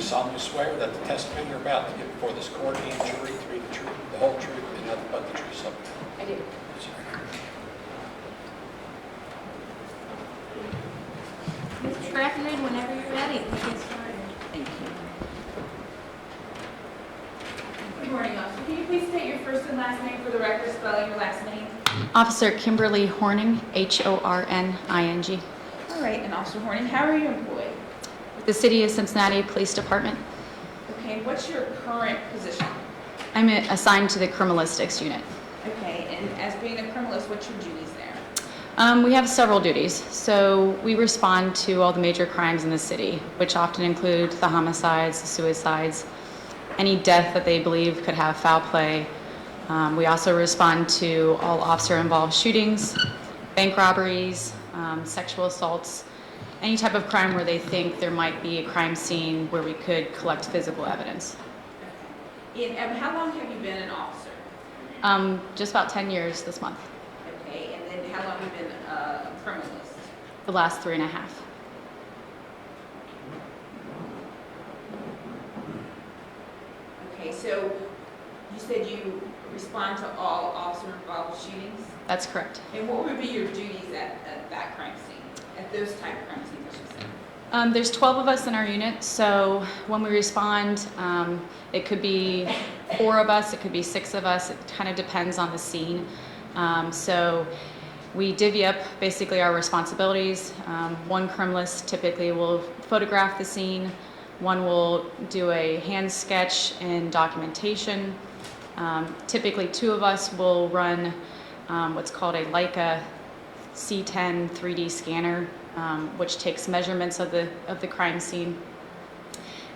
do solemnly swear that the testimony you're about to give before this court and jury to be the truth, the whole truth, and nothing but the truth, so help you God. I do. Mr. Bradford, whenever you're ready, we can get started. Thank you. Good morning, officer. Can you please state your first and last name for the record, spelling your last name? Officer Kimberly Horning, Horning. All right, and Officer Horning, how are you employed? With the City of Cincinnati Police Department. Okay, what's your current position? I'm assigned to the criminalistics unit. Okay, and as being a criminalist, what's your duties there? We have several duties. So we respond to all the major crimes in the city, which often include the homicides, the suicides, any death that they believe could have foul play. We also respond to all officer-involved shootings, bank robberies, sexual assaults, any type of crime where they think there might be a crime scene where we could collect physical evidence. Okay. And how long have you been an officer? Just about 10 years this month. Okay, and then how long have you been a criminalist? The last 3.5. Okay, so you said you respond to all officer-involved shootings? That's correct. And what would be your duties at that crime scene, at those type of crime scenes, I should say? There's 12 of us in our unit, so when we respond, it could be 4 of us, it could be 6 of us. It kind of depends on the scene. So we divvy up basically our responsibilities. One criminalist typically will photograph the scene. One will do a hand sketch and documentation. Typically 2 of us will run what's called a Leica C10 3D scanner, which takes measurements of the crime scene.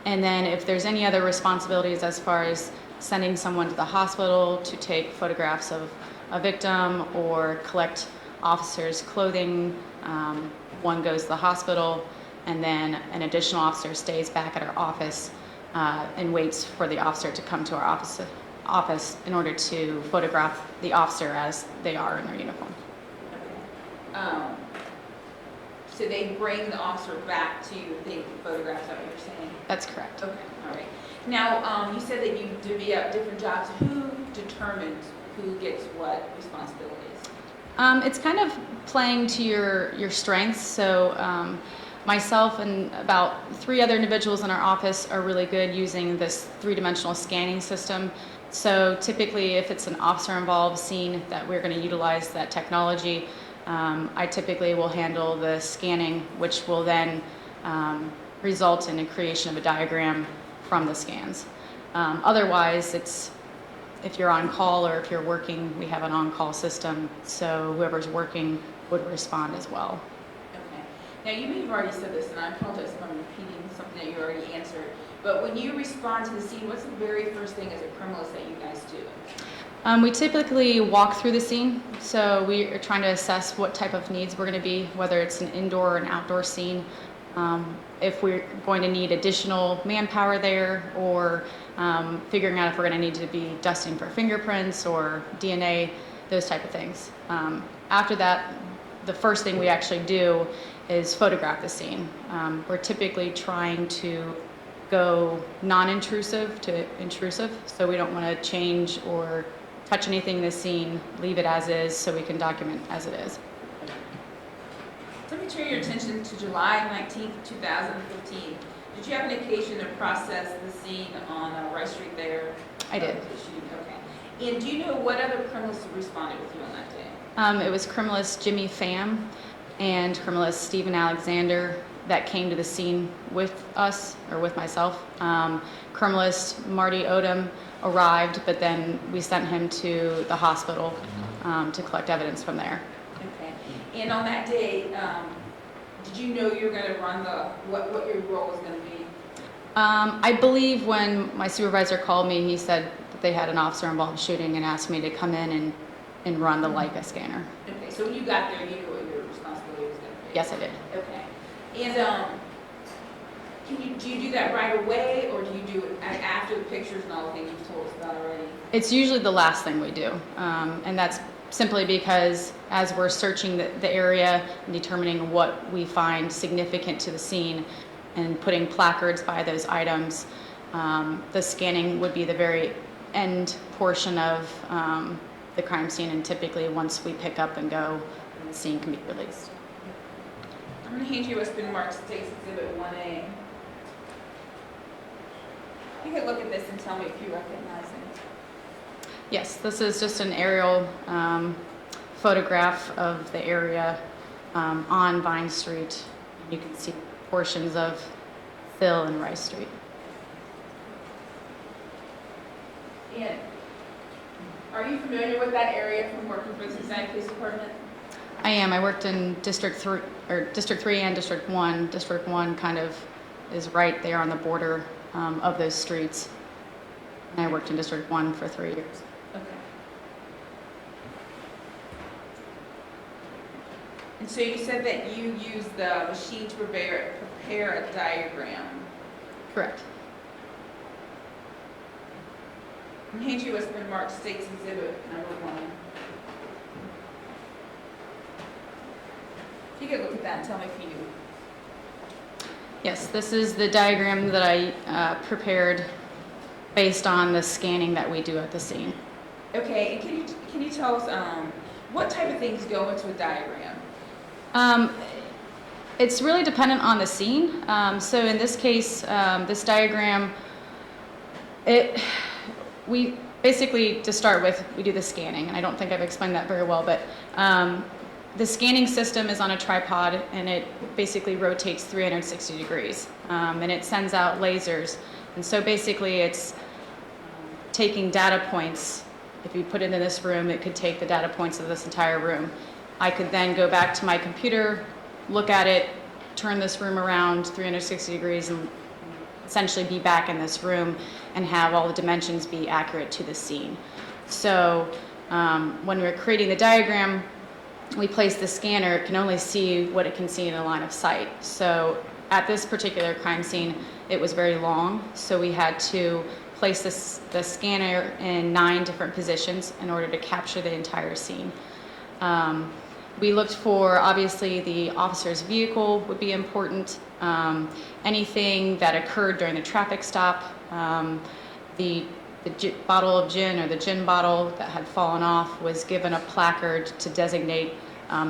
And then if there's any other responsibilities as far as sending someone to the hospital to take photographs of a victim or collect officers' clothing, one goes to the hospital, and then an additional officer stays back at our office and waits for the officer to come to our office in order to photograph the officer as they are in their uniform. So they bring the officer back to take photographs, is that what you're saying? That's correct. Okay, all right. Now, you said that you divvy up different jobs. Who determines who gets what responsibilities? It's kind of playing to your strengths. So myself and about 3 other individuals in our office are really good using this 3-dimensional scanning system. So typically if it's an officer-involved scene that we're going to utilize that technology, I typically will handle the scanning, which will then result in a creation of a diagram from the scans. Otherwise, it's if you're on call or if you're working, we have an on-call system, so whoever's working would respond as well. Okay. Now, you may have already said this, and I apologize if I'm repeating something that you already answered, but when you respond to the scene, what's the very first thing as a criminalist that you guys do? We typically walk through the scene, so we are trying to assess what type of needs we're going to be, whether it's an indoor or an outdoor scene, if we're going to need additional manpower there, or figuring out if we're going to need to be dusting for fingerprints or DNA, those type of things. After that, the first thing we actually do is photograph the scene. We're typically trying to go non-intrusive to intrusive, so we don't want to change or touch anything in the scene, leave it as is so we can document as it is. Let me turn your attention to July 19th, 2015. Did you have an occasion to process the scene on Rice Street there? I did. Okay. And do you know what other criminals responded with you on that day? It was criminalist Jimmy Pham and criminalist Stephen Alexander that came to the scene with us, or with myself. Criminalist Marty Odom arrived, but then we sent him to the hospital to collect evidence from there. Okay. And on that day, did you know you were going to run what your role was going to be? I believe when my supervisor called me, he said that they had an officer-involved shooting and asked me to come in and run the Leica scanner. Okay, so when you got there, you knew what your responsibility was going to be? Yes, I did. Okay. And do you do that right away, or do you do it after the pictures and all the things you've told us about already? It's usually the last thing we do, and that's simply because as we're searching the area and determining what we find significant to the scene, and putting placards by those items. The scanning would be the very end portion of the crime scene, and typically once we pick up and go, the scene can be released. I'm going to hand you what's been marked State's Exhibit 1A. You can look at this and tell me if you recognize it. Yes, this is just an aerial photograph of the area on Vine Street. You can see portions of Phil and Rice Street. Ian, are you familiar with that area from working for the Cincinnati Police Department? I am. I worked in District 3 and District 1. District 1 kind of is right there on the border of those streets. And I worked in District 1 for 3 years. Okay. And so you said that you use the machine to prepare a diagram. Correct. I'm going to hand you what's been marked State's Exhibit number 1. If you could look at that and tell me if you... Yes, this is the diagram that I prepared based on the scanning that we do at the scene. Okay, and can you tell us what type of things go into a diagram? It's really dependent on the scene. So in this case, this diagram, we basically, to start with, we do the scanning, and I don't think I've explained that very well, but the scanning system is on a tripod, and it basically rotates 360 degrees, and it sends out lasers. And so basically it's taking data points. If you put it in this room, it could take the data points of this entire room. I could then go back to my computer, look at it, turn this room around 360 degrees, and essentially be back in this room and have all the dimensions be accurate to the scene. So when we're creating the diagram, we place the scanner, it can only see what it can see in a line of sight. So at this particular crime scene, it was very long, so we had to place the scanner in 9 different positions in order to capture the entire scene. We looked for, obviously, the officer's vehicle would be important, anything that occurred during the traffic stop, the bottle of gin or the gin bottle that had fallen off was given a placard to designate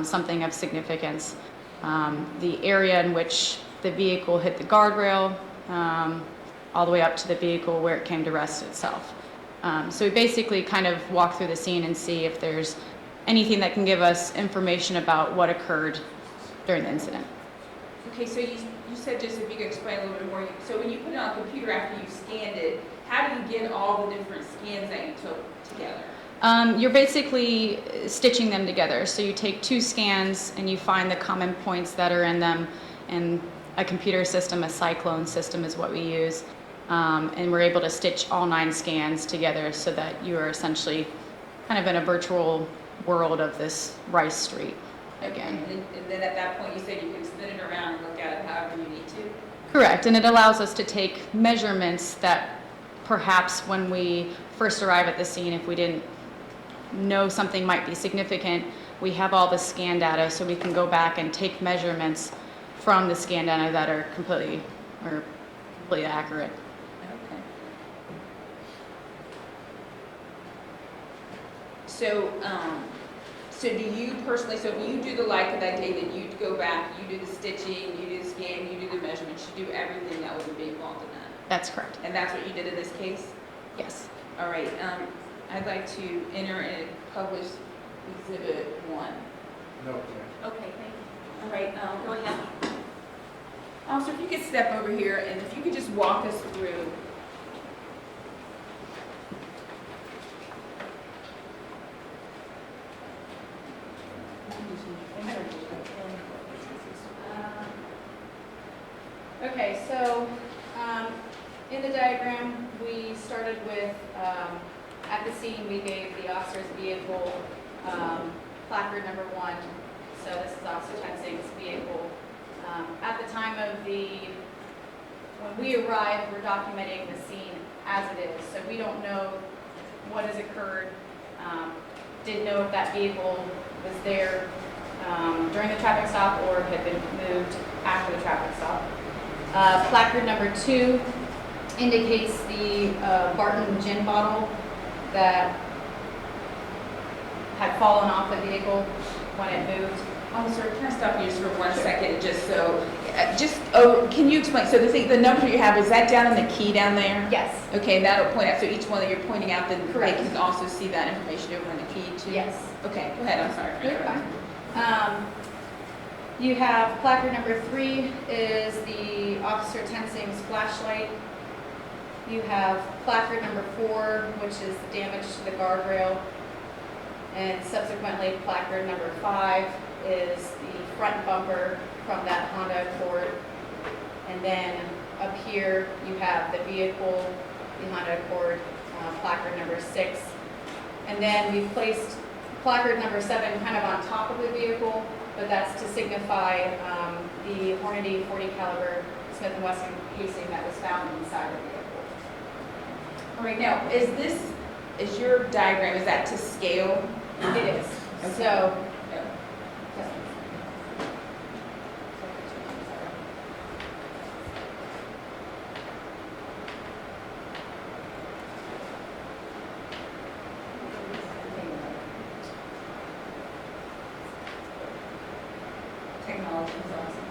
something of significance. The area in which the vehicle hit the guardrail, all the way up to the vehicle where it came to rest itself. So we basically kind of walk through the scene and see if there's anything that can give us information about what occurred during the incident. Okay, so you said, just if you could explain a little bit more, so when you put it on a computer after you scanned it, how do you get all the different scans that you took together? You're basically stitching them together. So you take 2 scans and you find the common points that are in them, and a computer system, a cyclone system is what we use, and we're able to stitch all 9 scans together so that you are essentially kind of in a virtual world of this Rice Street again. And then at that point you said you can spin it around and look at it however you need to? Correct, and it allows us to take measurements that perhaps when we first arrive at the scene, if we didn't know something might be significant, we have all the scan data, so we can go back and take measurements from the scan data that are completely accurate. Okay. So do you personally, so when you do the like of that day, then you go back, you do the stitching, you do the scan, you do the measurements, you do everything that would be involved in that? That's correct. And that's what you did in this case? Yes. All right, I'd like to enter and publish Exhibit 1. No, Okay, thank you. All right, go ahead. Officer, if you could step over here and if you could just walk us through. Okay, so in the diagram, we started with, at the scene, we gave the officer's vehicle placard number 1. So this is Officer Tensing's vehicle. At the time of when we arrived, we're documenting the scene as it is. So we don't know what has occurred. Didn't know if that vehicle was there during the traffic stop or had been moved after the traffic stop. Placard number 2 indicates the Barton gin bottle that had fallen off the vehicle when it moved. Oh, sir, can I stop you just for 1 second, can you explain, so the number you have, is that down in the key down there? Yes. Okay, that'll point out, so each one that you're pointing out, then they Correct. can also see that information over in the key too? Yes. Okay, go ahead, I'm sorry. You're fine. You have placard number 3 is the Officer Tensing's flashlight. You have placard number 4, which is the damage to the guardrail. And subsequently, placard number 5 is the front bumper from that Honda Accord. And then up here, you have the vehicle, the Honda Accord, placard number 6. And then we placed placard number 7 kind of on top of the vehicle, but that's to signify the Hornady .40 caliber Smith & Wesson casing that was found inside the vehicle. All right, now, is your diagram, is that to scale? It is. Okay. So, Technology is awesome.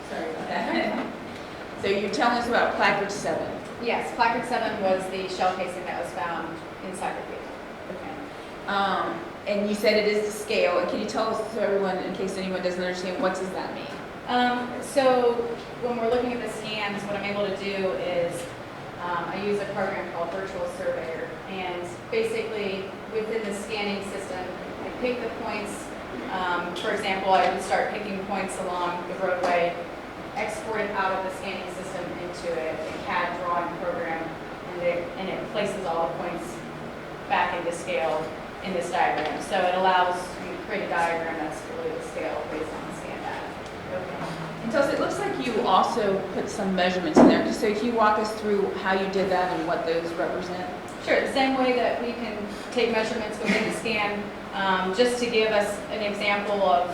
Sorry about that. So you're telling us about placard 7. yes, placard 7 was the shell casing that was found inside the vehicle. Okay. And you said it is to scale, and can you tell us, to everyone, in case anyone doesn't understand, what does that mean? So when we're looking at the scans, what I'm able to do is I use a program called Virtual Surveyor, and basically within the scanning system, I pick the points. For example, I would start picking points along the roadway, export it out of the scanning system into a CAD drawing program, and it places all the points back into scale in this diagram. So it allows you to create a diagram that's fully to scale based on the scan data. Okay. And so it looks like you also put some measurements in there. So can you walk us through how you did that and what those represent? Sure, the same way that we can take measurements within the scan, just to give us an example of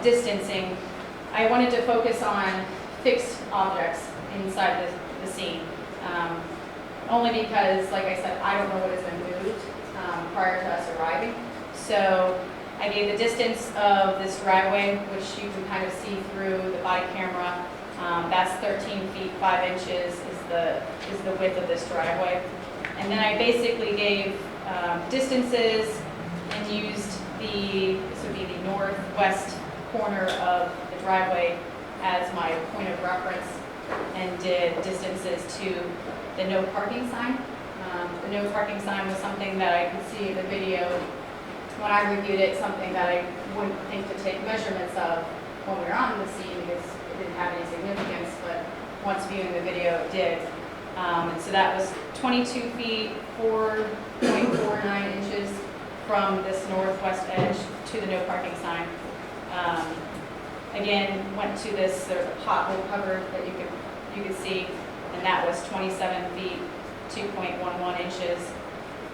distancing, I wanted to focus on fixed objects inside the scene. Only because, like I said, I don't know what has been moved prior to us arriving. So I gave the distance of this driveway, which you can kind of see through the body camera. That's 13 feet 5 inches is the width of this driveway. And then I basically gave distances and used this would be the northwest corner of the driveway as my point of reference, and did distances to the no parking sign. The no parking sign was something that I could see in the video when I reviewed it, something that I wouldn't think to take measurements of when we were on the scene because it didn't have any significance, but once viewing the video it did. And so that was 22 feet, 4.49 inches from this northwest edge to the no parking sign. Again, went to this, there's a pothole cover that you could see, and that was 27 feet, 2.11 inches.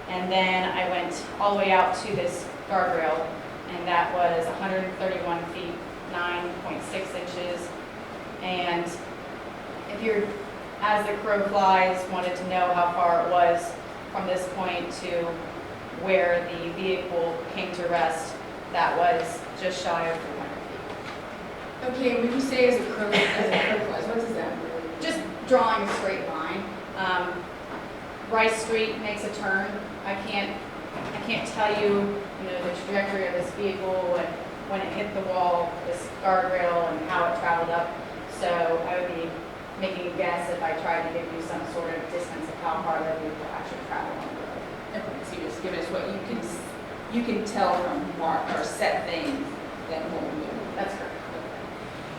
And then I went all the way out to this guardrail, and that was 131 feet, 9.6 inches. And if you're, as the crow flies, wanted to know how far it was from this point to where the vehicle came to rest, that was just shy of 300 feet. Okay, when you say as a crow flies, what does that mean? Just drawing a straight line. Rice Street makes a turn. I can't tell you, the trajectory of this vehicle when it hit the wall, this guardrail, and how it traveled up. So I would be making a guess if I tried to give you some sort of distance of how far that vehicle actually traveled on the road. Okay, so you're just giving us what you can tell from mark or set things that won't move. That's correct.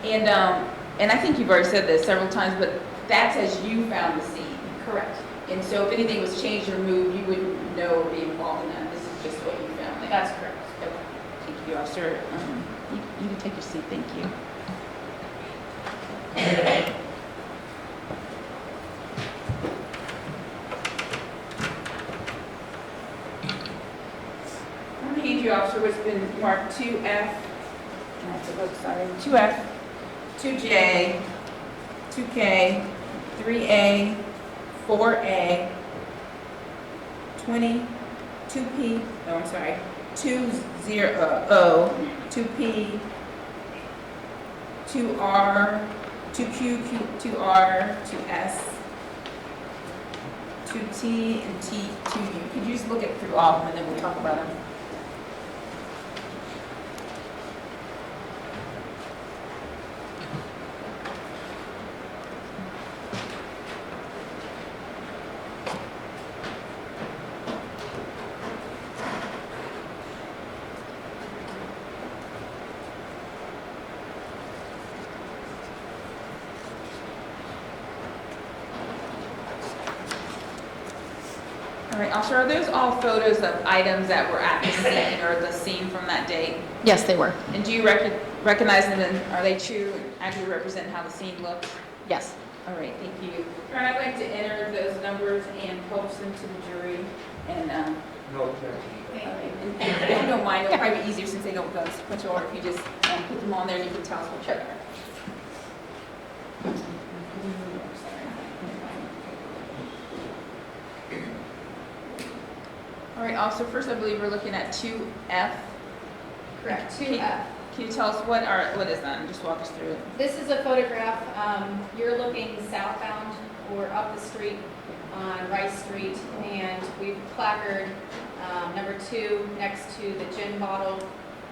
And I think you've already said this several times, but that's as you found the scene. Correct. And so if anything was changed or moved, you wouldn't know or be involved in that. This is just what you found. That's correct. Okay. Thank you, officer. You can take your seat. Thank you. I'm going to hand you, officer, what's been marked 2F. I have to look, sorry. 2F, 2J, 2K, 3A, 4A, 20, 2P, no, I'm sorry, 20, 2P, 2R, 2Q, 2R, 2S, 2T, and 2U. Could you just look it through all of them and then we'll talk about them? All right, officer, are those all photos of items that were at the scene or the scene from that date? Yes, they were. And do you recognize them and are they true and accurately represent how the scene looks? Yes. All right, thank you. All right, I'd like to enter those numbers and post them to the jury and, No objection. and if you don't mind, it'll probably be easier since they don't go in sequential order if you just put them on there and you can tell us what they are. All right, officer, first I believe we're looking at 2F. Correct. Can 2F. Can you tell us what is that? Just walk us through it. This is a photograph. You're looking southbound or up the street on Rice Street, and we've placard number 2 next to the gin bottle,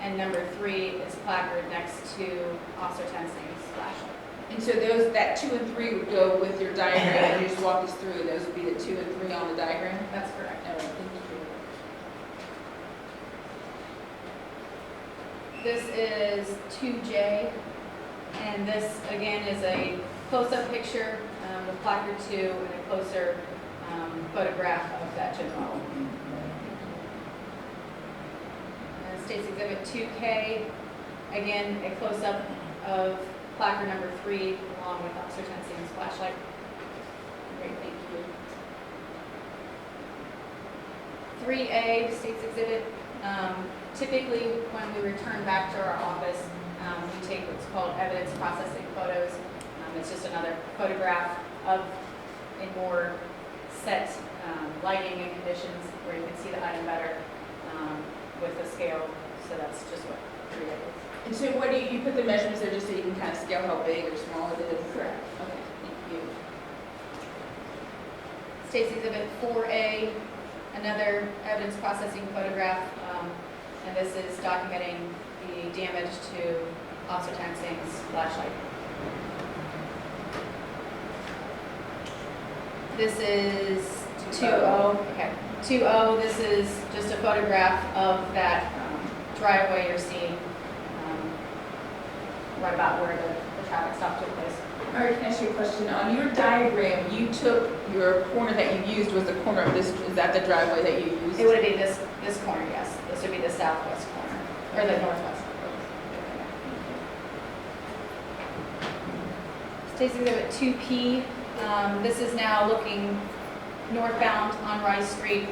and number 3 is placard next to Officer Tensing's flashlight. And so those, that 2 and 3 would go with your diagram. You just walk us through. Those would be the 2 and 3 on the diagram. That's correct. All right, thank you. This is 2J, and this again is a close-up picture with placard 2 and a closer photograph of that gin bottle. And State's Exhibit 2K, again a close-up of placard number 3 along with Officer Tensing's flashlight. Great, thank you. 3A, State's Exhibit. Typically, when we return back to our office, we take what's called evidence processing photos. It's just another photograph of in more set lighting and conditions where you can see the item better with the scale. So that's just what 3A is. And so what do you put the measurements there just so you can kind of scale how big or small it is? Correct. Okay, thank you. State's Exhibit 4A, another evidence processing photograph, and this is documenting the damage to Officer Tensing's flashlight. This is 2O. Okay, 2O. This is just a photograph of that driveway you're seeing, right about where the traffic stop took place. All right, can I ask you a question? On your diagram, you took your corner that you used was the corner of this, is that the driveway that you used? It would be this corner, yes. This would be the southwest corner, or the northwest. State's Exhibit 2P. This is now looking northbound on Rice Street,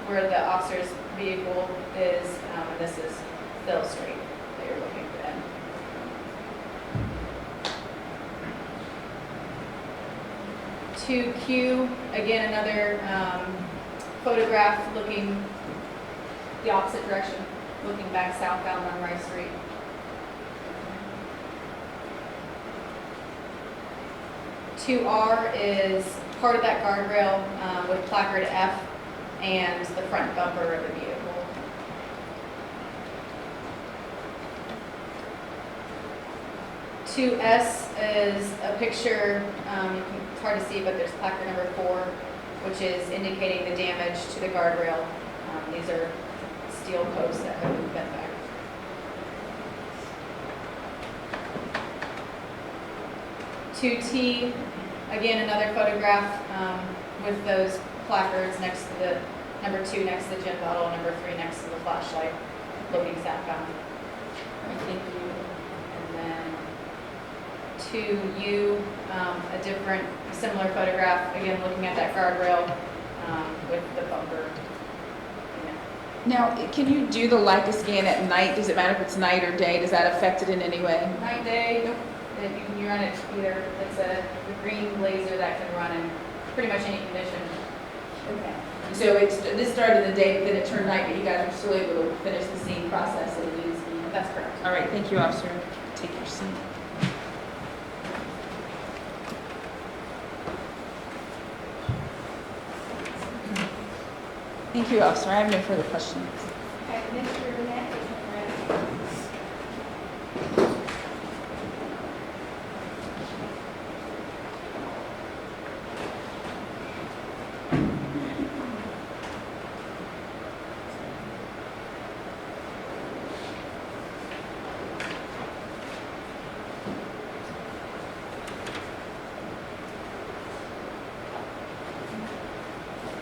where the officer's vehicle is, and this is Phil Street that you're looking for then. To Q, again, another photograph looking the opposite direction, looking back southbound on Rice Street. 2R is part of that guardrail with placard F and the front bumper of the vehicle. 2S is a picture, it's hard to see, but there's placard number 4, which is indicating the damage to the guardrail. These are steel posts that have been bent back. 2T, again, another photograph with those placards next to the number 2 next to the gin bottle, number 3 next to the flashlight, loading southbound. Thank you. And then 2U, a different, similar photograph, again, looking at that guardrail with the bumper. Now, can you do the Leica scan at night? Does it matter if it's night or day? Does that affect it in any way? Night, day, nope. You can run it either. It's a green laser that can run in pretty much any condition. Okay. So this started in the day, but then it turned night, but you guys are still able to finish the scene process as it is. That's correct. All right, thank you, officer. Take your seat. Thank you, officer. I have no further questions. Okay, Mr. Burnett, is ready.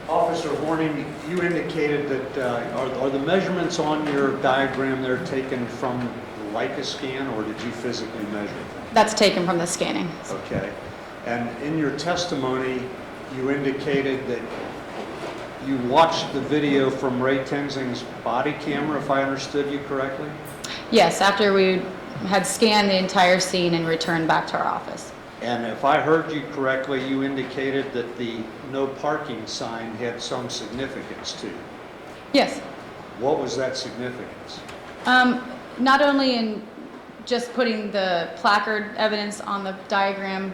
Officer Horning, you indicated that, are the measurements on your diagram there taken from the Leica scan, or did you physically measure them? That's taken from the scanning. Okay. And in your testimony, you indicated that you watched the video from Ray Tenzing's body camera, if I understood you correctly? Yes, after we had scanned the entire scene and returned back to our office. And if I heard you correctly, you indicated that the no parking sign had some significance to you. Yes. What was that significance? Not only in just putting the placard evidence on the diagram,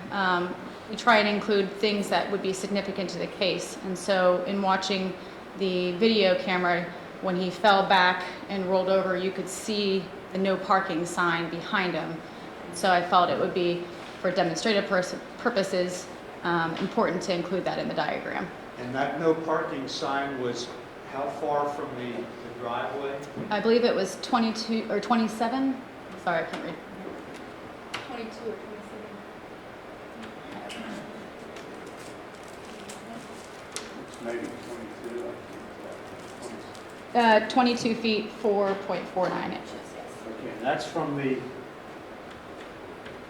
we try and include things that would be significant to the case. And so in watching the video camera, when he fell back and rolled over, you could see the no parking sign behind him. So I felt it would be, for demonstrative purposes, important to include that in the diagram. And that no parking sign was how far from the driveway? I believe it was 22 or 27. Sorry, I can't read. 22 or 27. Maybe 22. 22 feet, 4.49 inches, yes. Okay, and that's from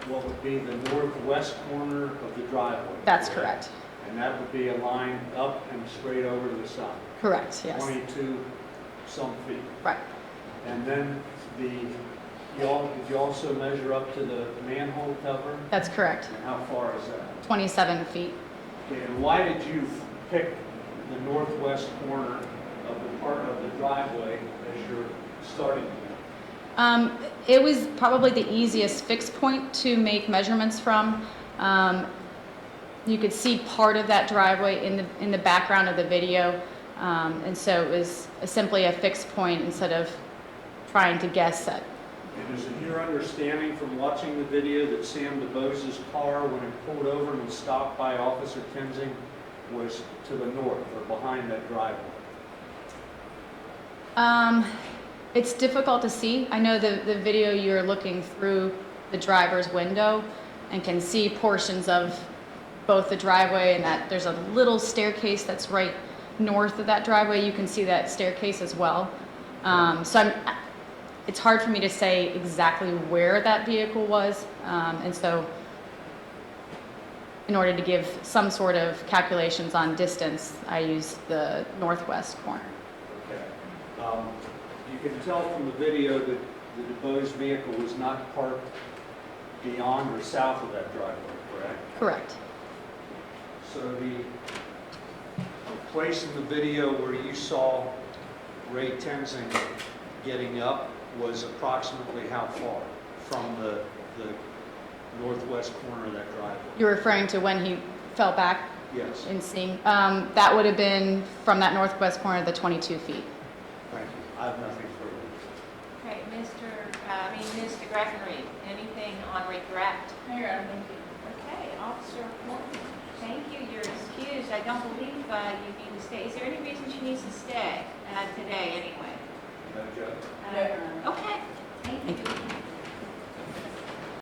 what would be the northwest corner of the driveway? That's correct. And that would be a line up and straight over to the side? Correct, yes. 22 some feet. Right. And then did you also measure up to the manhole cover? That's correct. And how far is that? 27 feet. Okay, and why did you pick the northwest corner of the part of the driveway as your starting point? It was probably the easiest fixed point to make measurements from. You could see part of that driveway in the background of the video, and so it was simply a fixed point instead of trying to guess at. And is it your understanding from watching the video that Sam DeBose's car, when it pulled over and was stopped by Officer Tenzing, was to the north or behind that driveway? It's difficult to see. I know the video, you're looking through the driver's window and can see portions of both the driveway and that there's a little staircase that's right north of that driveway. You can see that staircase as well. It's hard for me to say exactly where that vehicle was. And so in order to give some sort of calculations on distance, I used the northwest corner. Okay. You can tell from the video that the DeBose vehicle was not parked beyond or south of that driveway, correct? Correct. So the place in the video where you saw Ray Tenzing getting up was approximately how far from the northwest corner of that driveway. You're referring to when he fell back Yes, in seeing, that would have been from that northwest corner, the 22 feet. thank you. I have nothing further. Okay, Mr. Grafferty, anything on redirect? Here. Okay, Officer Horton, thank you, you're excused. I don't believe you need to stay. Is there any reason she needs to stay today anyway? No, Joe? Okay, thank you.